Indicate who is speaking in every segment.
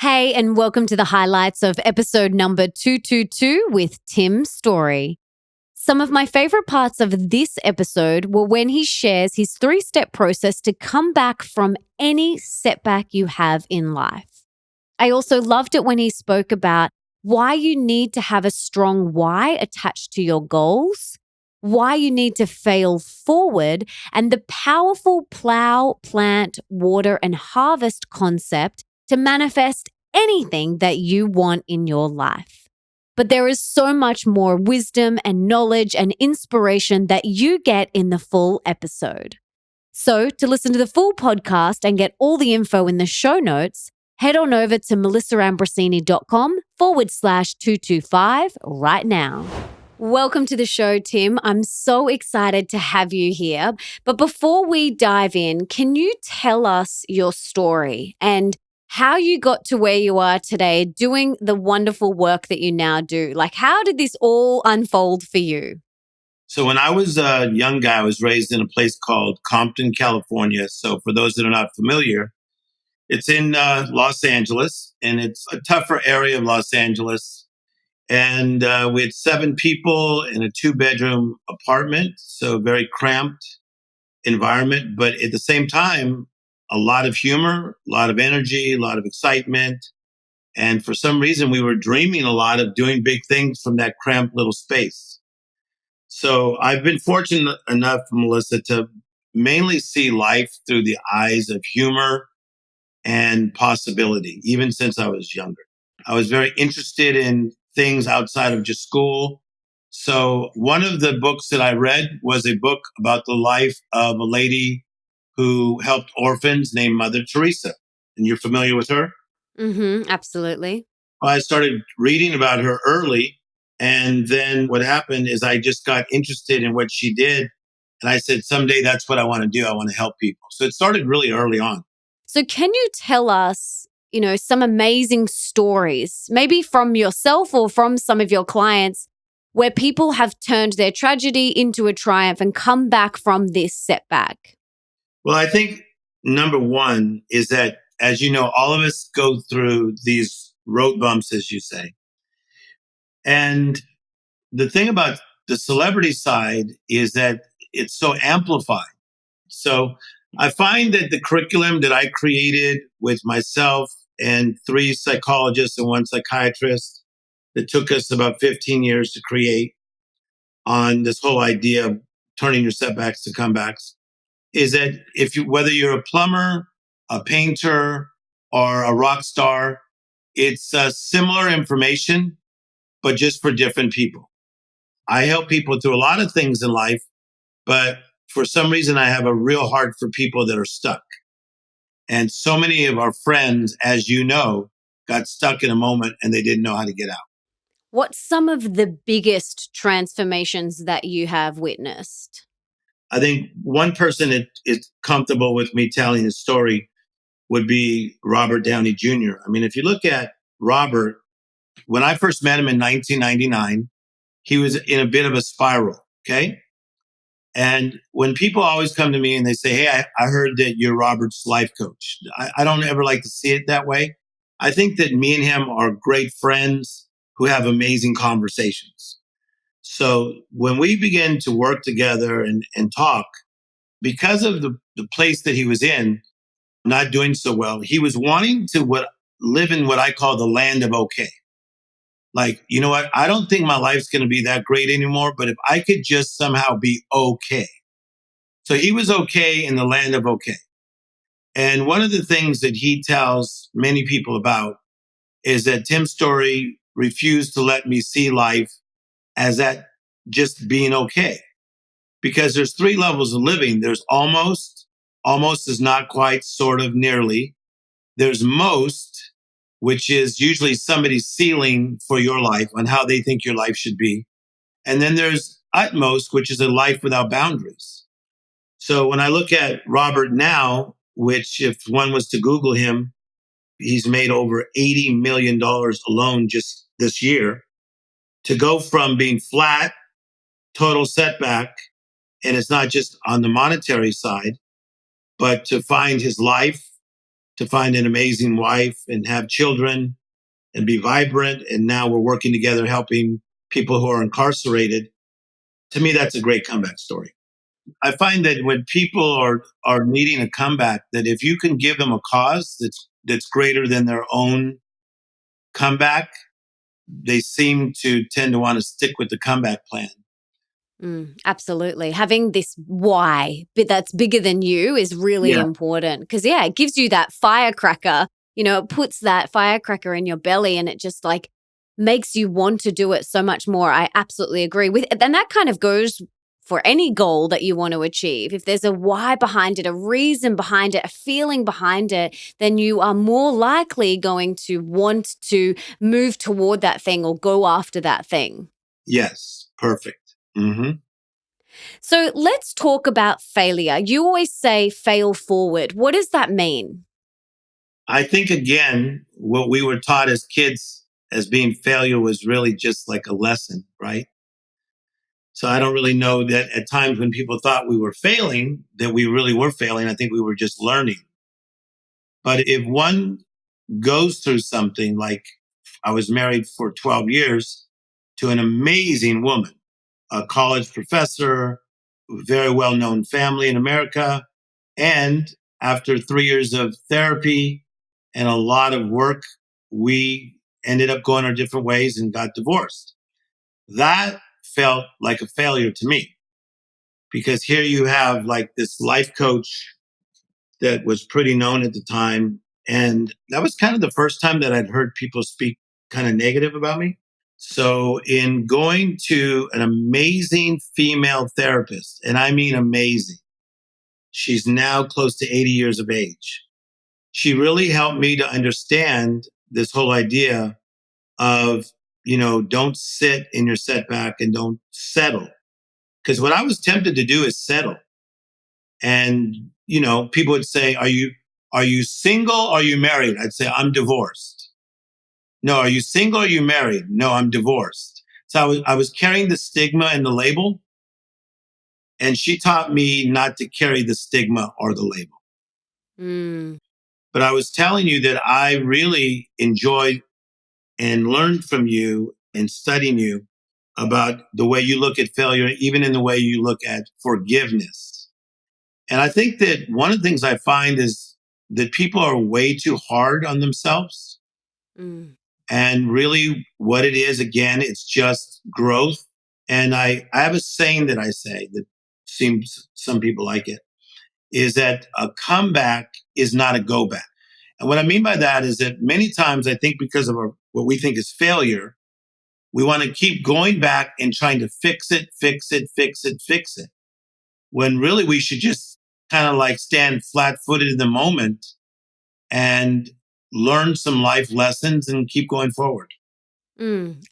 Speaker 1: Hey, and welcome to the highlights of episode number 222 with Tim Storey. Some of my favorite parts of this episode were when he shares his 3-step process to come back from any setback you have in life. I also loved it when he spoke about why you need to have a strong why attached to your goals, why you need to fail forward, and the powerful plough, plant, water, and harvest concept to manifest anything that you want in your life. But there is so much more wisdom and knowledge and inspiration that you get in the full episode. So to listen to the full podcast and get all the info in the show notes, head on over to melissaambrosini.com/225 right now. Welcome to the show, Tim. I'm so excited to have you here. But before we dive in, can you tell us your story and how you got to where you are today doing the wonderful work that you now do? Like, how did this all unfold for you?
Speaker 2: So when I was a young guy, I was raised in a place called Compton, California. So for those that are not familiar, it's in Los Angeles, and it's a tougher area of Los Angeles. And we had 7 people in a 2-bedroom apartment, so very cramped environment. But at the same time, a lot of humor, a lot of energy, a lot of excitement. And for some reason, we were dreaming a lot of doing big things from that cramped little space. So I've been fortunate enough, Melissa, to mainly see life through the eyes of humor and possibility, even since I was younger. I was very interested in things outside of just school. So one of the books that I read was a book about the life of a lady who helped orphans named Mother Teresa. And you're familiar with her?
Speaker 1: Absolutely.
Speaker 2: Well, I started reading about her early. And then what happened is I just got interested in what she did. And I said, someday that's what I want to do. I want to help people. So it started really early on.
Speaker 1: So can you tell us, some amazing stories, maybe from yourself or from some of your clients, where people have turned their tragedy into a triumph and come back from this setback?
Speaker 2: Well, I think number one is that, as you know, all of us go through these road bumps, as you say. And the thing about the celebrity side is that it's so amplified. So I find that the curriculum that I created with myself and 3 psychologists and 1 psychiatrist that took us about 15 years to create on this whole idea of turning your setbacks to comebacks is that whether you're a plumber, a painter, or a rock star, it's similar information, but just for different people. I help people through a lot of things in life, but for some reason, I have a real heart for people that are stuck. And so many of our friends, as you know, got stuck in a moment and they didn't know how to get out.
Speaker 1: What's some of the biggest transformations that you have witnessed?
Speaker 2: I think one person that is comfortable with me telling his story would be Robert Downey Jr. I mean, if you look at Robert, when I first met him in 1999, he was in a bit of a spiral, okay? And when people always come to me and they say, hey, I heard that you're Robert's life coach. I don't ever like to see it that way. I think that me and him are great friends who have amazing conversations. So when we begin to work together and talk, because of the place that he was in, not doing so well, he was wanting to live in what I call the land of okay. Like, you know what? I don't think my life's going to be that great anymore, but if I could just somehow be okay. So he was okay in the land of okay. And one of the things that he tells many people about is that Tim Storey refused to let me see life as that just being okay. Because there's 3 levels of living. There's almost is not quite, sort of, nearly. There's most, which is usually somebody's ceiling for your life on how they think your life should be. And then there's utmost, which is a life without boundaries. So when I look at Robert now, which if one was to Google him, he's made over $80 million alone just this year, to go from being flat, total setback, and it's not just on the monetary side, but to find his life, to find an amazing wife and have children and be vibrant. And now we're working together helping people who are incarcerated. To me, that's a great comeback story. I find that when people are needing a comeback, that if you can give them a cause that's greater than their own comeback, they seem to tend to want to stick with the comeback plan.
Speaker 1: Absolutely. Having this why but that's bigger than you is really important because, it gives you that firecracker. It puts that firecracker in your belly and it just like makes you want to do it so much more. I absolutely agree with. And that kind of goes for any goal that you want to achieve. If there's a why behind it, a reason behind it, a feeling behind it, then you are more likely going to want to move toward that thing or go after that thing.
Speaker 2: Yes, perfect. Mm-hmm.
Speaker 1: So let's talk about failure. You always say fail forward. What does that mean?
Speaker 2: I think, again, what we were taught as kids as being failure was really just like a lesson, right? So I don't really know that at times when people thought we were failing, that we really were failing. I think we were just learning. But if one goes through something like I was married for 12 years to an amazing woman, a college professor, very well-known family in America. And after 3 years of therapy and a lot of work, we ended up going our different ways and got divorced. That felt like a failure to me because here you have like this life coach that was pretty known at the time. And that was kind of the first time that I'd heard people speak kind of negative about me. So in going to an amazing female therapist, and I mean amazing, she's now close to 80 years of age. She really helped me to understand this whole idea of, don't sit in your setback and don't settle. Because what I was tempted to do is settle. And, people would say, are you single or are you married? I'd say, I'm divorced. No, are you single or are you married? No, I'm divorced. So I was carrying the stigma and the label. And she taught me not to carry the stigma or the label. But I was telling you that I really enjoyed and learned from you and studying you about the way you look at failure, even in the way you look at forgiveness. And I think that one of the things I find is that people are way too hard on themselves. And really what it is, again, it's just growth. And I have a saying that I say that seems some people like it, is that a comeback is not a go back. And what I mean by that is that many times I think because of what we think is failure, we want to keep going back and trying to fix it, when really we should just kind of like stand flat footed in the moment and learn some life lessons and keep going forward.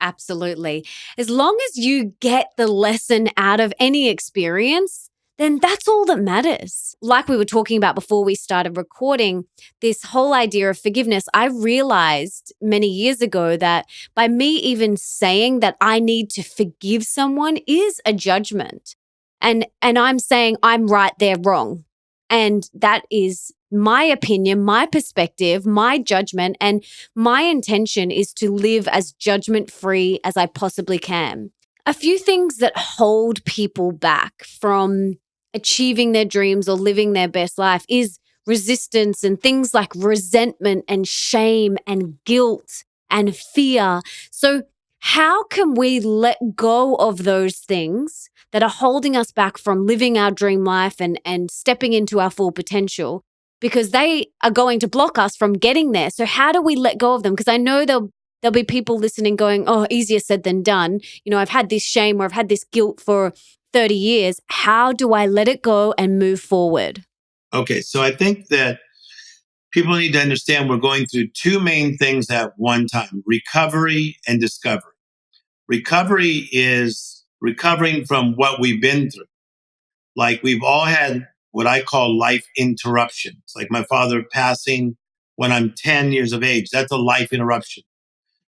Speaker 1: Absolutely. As long as you get the lesson out of any experience, then that's all that matters. Like we were talking about before we started recording, this whole idea of forgiveness, I realized many years ago that by me even saying that I need to forgive someone is a judgment. And I'm saying I'm right, they're wrong. And that is my opinion, my perspective, my judgment, and my intention is to live as judgment-free as I possibly can. A few things that hold people back from achieving their dreams or living their best life is resistance and things like resentment and shame and guilt and fear. So how can we let go of those things that are holding us back from living our dream life and stepping into our full potential? Because they are going to block us from getting there. So how do we let go of them? Because I know there'll be people listening going, oh, easier said than done. I've had this shame or I've had this guilt for 30 years. How do I let it go and move forward?
Speaker 2: Okay, so I think that people need to understand we're going through two main things at one time, recovery and discovery. Recovery is recovering from what we've been through. Like we've all had what I call life interruptions, like my father passing when I'm 10 years of age. That's a life interruption.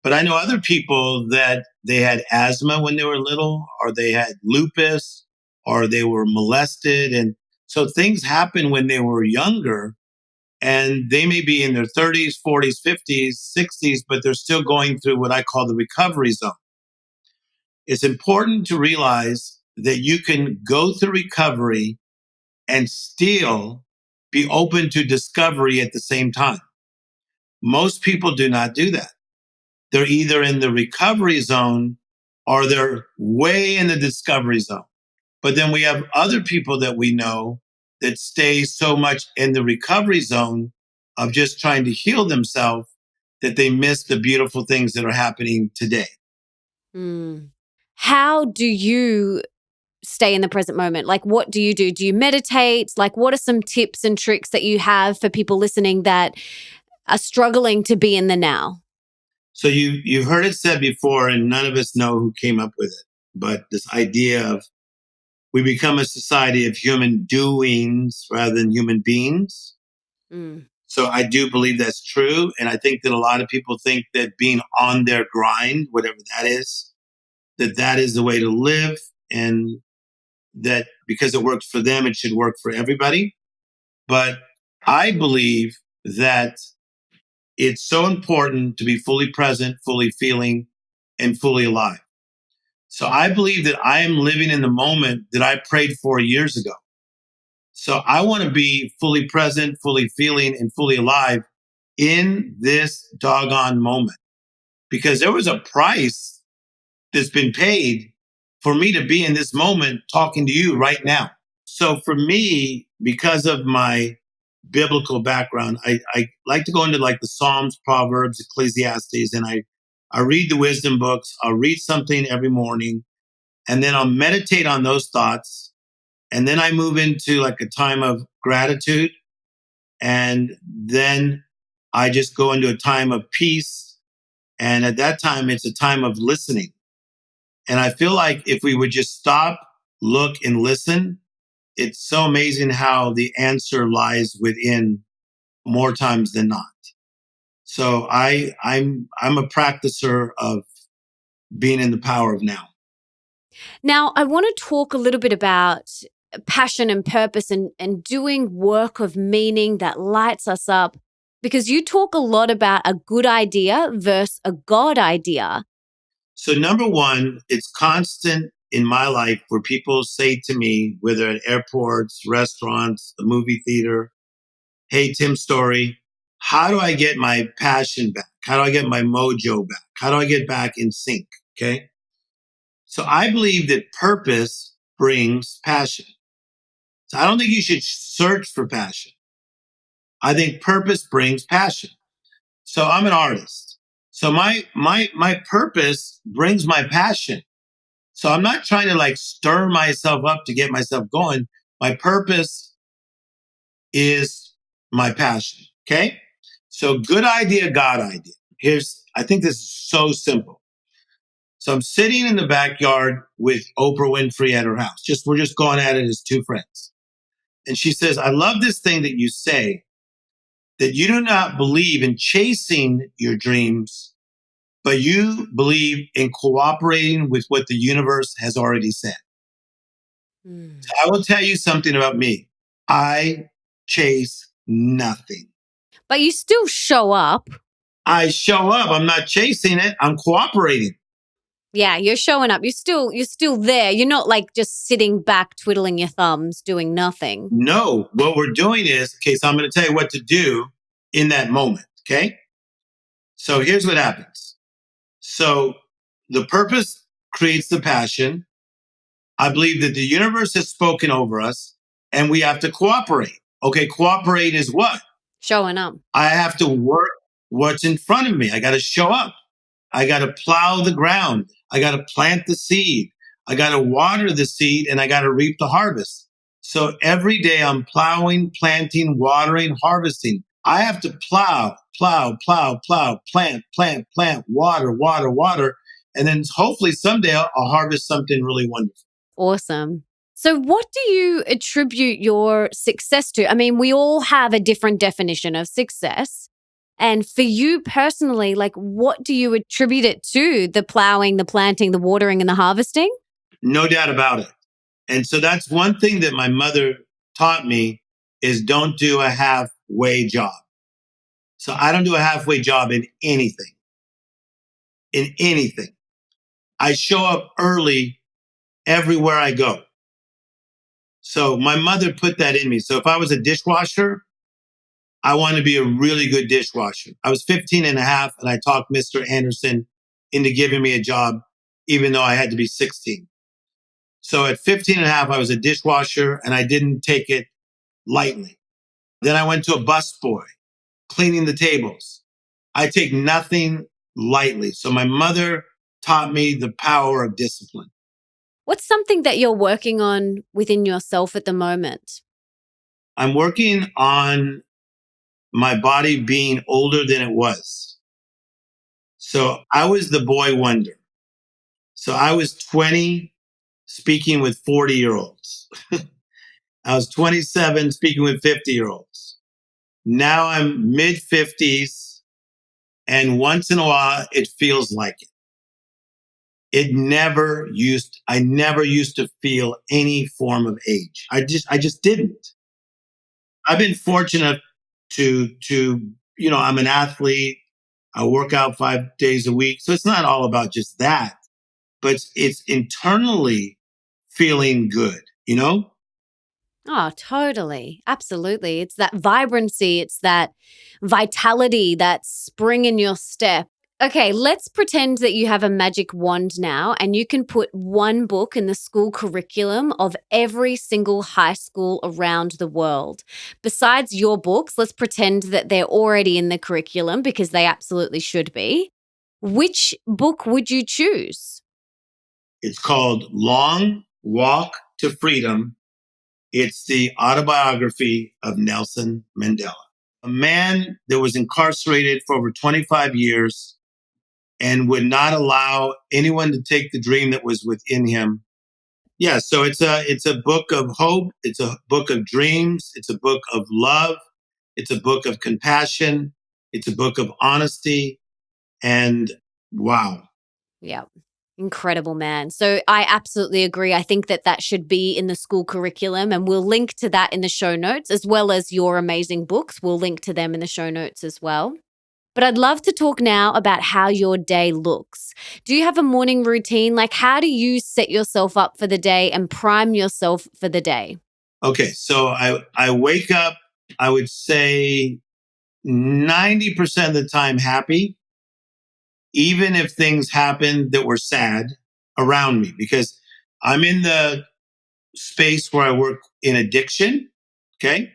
Speaker 2: But I know other people that they had asthma when they were little, or they had lupus, or they were molested. And so things happen when they were younger And they may be in their 30s, 40s, 50s, 60s, but they're still going through what I call the recovery zone. It's important to realize that you can go through recovery and still be open to discovery at the same time. Most people do not do that. They're either in the recovery zone or they're way in the discovery zone. But then we have other people that we know that stay so much in the recovery zone of just trying to heal themselves that they miss the beautiful things that are happening today.
Speaker 1: How do you stay in the present moment? Like, what do you do? Do you meditate? Like, what are some tips and tricks that you have for people listening that are struggling to be in the now?
Speaker 2: So you've heard it said before, and none of us know who came up with it, but this idea of we become a society of human doings rather than human beings. So I do believe that's true. And I think that a lot of people think that being on their grind, whatever that is the way to live. And that because it works for them, it should work for everybody. But I believe that it's so important to be fully present, fully feeling, and fully alive. So I believe that I am living in the moment that I prayed for years ago. So I want to be fully present, fully feeling, and fully alive in this doggone moment. Because there was a price that's been paid for me to be in this moment talking to you right now. So for me, because of my biblical background, I like to go into like the Psalms, Proverbs, Ecclesiastes, and I read the wisdom books. I'll read something every morning, and then I'll meditate on those thoughts. And then I move into like a time of gratitude. And then I just go into a time of peace. And at that time, it's a time of listening. And I feel like if we would just stop, look, and listen, it's so amazing how the answer lies within more times than not. So I'm a practicer of being in the power of now.
Speaker 1: Now, I want to talk a little bit about passion and purpose and doing work of meaning that lights us up, because you talk a lot about a good idea versus a God idea.
Speaker 2: So number one, it's constant in my life where people say to me, whether at airports, restaurants, the movie theater, hey, Tim Storey, how do I get my passion back? How do I get my mojo back? How do I get back in sync? Okay. So I believe that purpose brings passion. So I don't think you should search for passion. I think purpose brings passion. So I'm an artist. So my purpose brings my passion. So I'm not trying to like stir myself up to get myself going. My purpose is my passion. Okay. So good idea, God idea. I think this is so simple. So I'm sitting in the backyard with Oprah Winfrey at her house. We're just going at it as two friends. And she says, I love this thing that you say, that you do not believe in chasing your dreams, but you believe in cooperating with what the universe has already said. So I will tell you something about me. I chase nothing.
Speaker 1: But you still show up.
Speaker 2: I show up. I'm not chasing it. I'm cooperating.
Speaker 1: Yeah, you're showing up. You're still there. You're not like just sitting back, twiddling your thumbs, doing nothing.
Speaker 2: No, what we're doing is, okay, so I'm going to tell you what to do in that moment. Okay. So here's what happens. So the purpose creates the passion. I believe that the universe has spoken over us and we have to cooperate. Okay. Cooperate is what?
Speaker 1: Showing up.
Speaker 2: I have to work what's in front of me. I got to show up. I got to plow the ground. I got to plant the seed. I got to water the seed and I got to reap the harvest. So every day I'm plowing, planting, watering, harvesting. I have to plow, plant, water. And then hopefully someday I'll harvest something really wonderful.
Speaker 1: Awesome. So what do you attribute your success to? I mean, we all have a different definition of success. And for you personally, like, what do you attribute it to? The plowing, the planting, the watering, and the harvesting?
Speaker 2: No doubt about it. And so that's one thing that my mother taught me is don't do a half halfway job. So I don't do a halfway job in anything. In anything. I show up early everywhere I go. So my mother put that in me. So if I was a dishwasher, I want to be a really good dishwasher. I was 15 and a half and I talked Mr. Anderson into giving me a job, even though I had to be 16. So at 15 and a half, I was a dishwasher and I didn't take it lightly. Then I went to a busboy, cleaning the tables. I take nothing lightly. So my mother taught me the power of discipline.
Speaker 1: What's something that you're working on within yourself at the moment?
Speaker 2: I'm working on my body being older than it was. So I was the boy wonder. So I was 20 speaking with 40-year-olds. I was 27 speaking with 50-year-olds. Now I'm mid 50s and once in a while it feels like it. I never used to feel any form of age. I just didn't. I've been fortunate to I'm an athlete. I work out 5 days a week. So it's not all about just that, but it's internally feeling good, you know?
Speaker 1: Oh, totally. Absolutely. It's that vibrancy, it's that vitality, that spring in your step. Okay, let's pretend that you have a magic wand now and you can put one book in the school curriculum of every single high school around the world. Besides your books, let's pretend that they're already in the curriculum because they absolutely should be. Which book would you choose?
Speaker 2: It's called Long Walk to Freedom. It's the autobiography of Nelson Mandela, a man that was incarcerated for over 25 years and would not allow anyone to take the dream that was within him. Yeah, so it's a book of hope, it's a book of dreams, it's a book of love, it's a book of compassion, it's a book of honesty, and wow.
Speaker 1: Yeah. Incredible, man. So I absolutely agree. I think that that should be in the school curriculum, and we'll link to that in the show notes, as well as your amazing books. We'll link to them in the show notes as well. But I'd love to talk now about how your day looks. Do you have a morning routine? Like, how do you set yourself up for the day and prime yourself for the day?
Speaker 2: Okay, so I wake up, I would say 90% of the time happy, even if things happen that were sad around me, because I'm in the space where I work in addiction. Okay.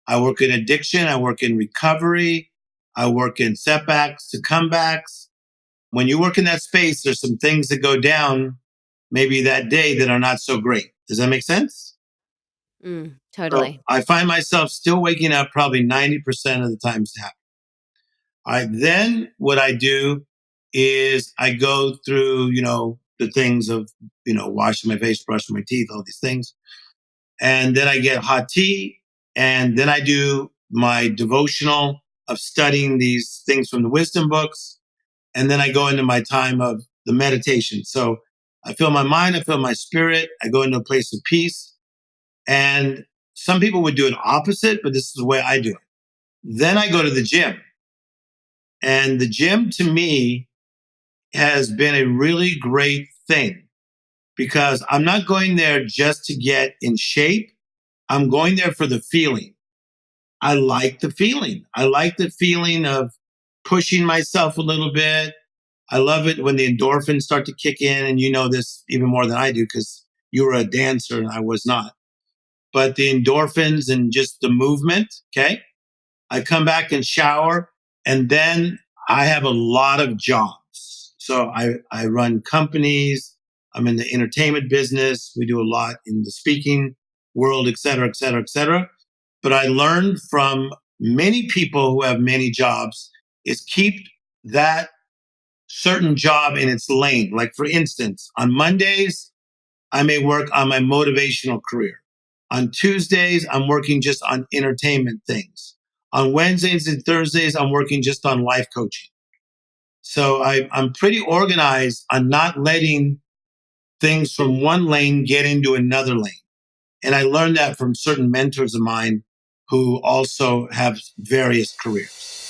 Speaker 2: I work in addiction. I work in recovery. I work in setbacks to comebacks. When you work in that space, there's some things that go down maybe that day that are not so great. Does that make sense? So
Speaker 1: Totally.
Speaker 2: I find myself still waking up probably 90% of the times happy. Then what I do is I go through, the things of, washing my face, brushing my teeth, all these things. And then I get hot tea. And then I do my devotional of studying these things from the wisdom books. And then I go into my time of the meditation. So I feel my mind, I feel my spirit. I go into a place of peace. And some people would do it opposite, but this is the way I do it. Then I go to the gym. And the gym to me has been a really great thing because I'm not going there just to get in shape. I'm going there for the feeling. I like the feeling. I like the feeling of pushing myself a little bit. I love it when the endorphins start to kick in. And you know this even more than I do because you were a dancer and I was not. But the endorphins and just the movement, okay? I come back and shower, and then I have a lot of jobs. So I run companies. I'm in the entertainment business. We do a lot in the speaking world, et cetera, et cetera, et cetera. But I learned from many people who have many jobs is keep that certain job in its lane. Like for instance, on Mondays, I may work on my motivational career. On Tuesdays, I'm working just on entertainment things. On Wednesdays and Thursdays, I'm working just on life coaching. So I'm pretty organized on not letting things from one lane get into another lane. And I learned that from certain mentors of mine who also have various careers.